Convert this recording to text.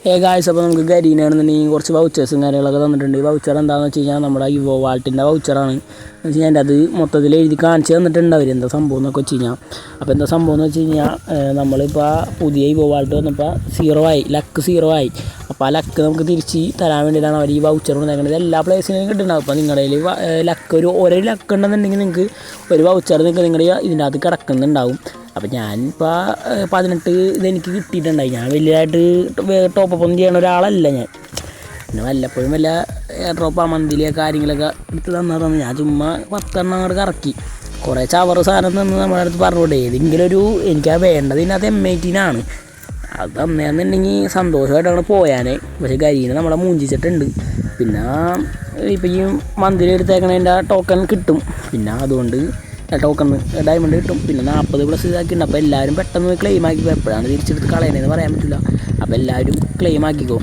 Guys, അപ്പോൾ നമുക്ക് ഗരീനാണെന്നുണ്ടെങ്കിൽ കുറച്ച് വൗച്ചേഴ്സും കാര്യങ്ങളൊക്കെ തന്നിട്ടുണ്ട്. ഈ വൗച്ചർ എന്താണെന്ന് വെച്ച് കഴിഞ്ഞാൽ നമ്മുടെ ഇവോ വാൾട്ടിൻ്റെ വൗച്ചറാണ്. എന്ന് വെച്ച് കഴിഞ്ഞാൽ അത് മൊത്തത്തിൽ എഴുതി കാണിച്ച് തന്നിട്ടുണ്ട് അവർ എന്താ സംഭവം എന്നൊക്കെ വെച്ച് കഴിഞ്ഞാൽ. അപ്പോൾ എന്താ സംഭവം എന്ന് വെച്ച് കഴിഞ്ഞാൽ നമ്മളിപ്പോൾ പുതിയ ഇവോ വാൾട്ട് വന്നപ്പോൾ 0 ആയി, ലക്ക് 0 ആയി. അപ്പോൾ ആ ലക്ക് നമുക്ക് തിരിച്ച് തരാൻ വേണ്ടിയിട്ടാണ് അവർ ഈ വൗച്ചർ കൊണ്ടുവന്നത്. എല്ലാ പ്ലേസിനും കിട്ടുന്നുണ്ടാവും. അപ്പോൾ നിങ്ങളുടെ കയ്യിൽ ലക്ക് ഒരു ലക്ക് ഉണ്ടെന്നുണ്ടെങ്കിൽ നിങ്ങൾക്ക് ഒരു വൗച്ചർ നിങ്ങളുടെ ഇതിൻ്റെ അകത്ത് കിടക്കുന്നുണ്ടാവും. അപ്പോൾ ഞാനിപ്പോൾ 18 ഇതെനിക്ക് കിട്ടിയിട്ടുണ്ടായി. ഞാൻ വലിയതായിട്ട് ടോപ്പപ്പ് ഒന്നും ചെയ്യണ ഒരാളല്ല ഞാൻ. പിന്നെ വല്ലപ്പോഴും വല്ല ഡ്രോപ്പ് മന്തിലിയോ കാര്യങ്ങളൊക്കെ എടുത്ത് തന്നതാണ്. ഞാൻ ചുമ്മാ 10 അങ്ങോട്ട് കറക്കി കുറേ ചവറ് സാധനം തന്ന് നമ്മുടെ അടുത്ത് പറഞ്ഞോട്ടെ. ഏതെങ്കിലും എനിക്കാ വേണ്ടത് ഇതിനകത്ത് M18 അത് തന്നെയാണെന്നുണ്ടെങ്കിൽ സന്തോഷമായിട്ട് അങ്ങനെ പോയാനേ. പക്ഷേ ഗരീനെ നമ്മളെ മൂഞ്ചിച്ചിട്ടുണ്ട്. പിന്നെ ഇപ്പം ഈ മന്തിലി എടുത്തേക്കണതിൻ്റെ ടോക്കൺ കിട്ടും. പിന്നെ അതുകൊണ്ട് ടോക്കൺ ഡയമണ്ട് കിട്ടും. പിന്നെ 40+ ഇതാക്കിയിട്ടുണ്ട്. അപ്പോൾ എല്ലാവരും പെട്ടെന്ന് ക്ലെയിം ആക്കിപ്പോൾ എപ്പോഴാണ് തിരിച്ചെടുത്ത് കളയണതെന്ന് പറയാൻ പറ്റില്ല. അപ്പോൾ എല്ലാവരും ക്ലെയിം ആക്കിക്കോ.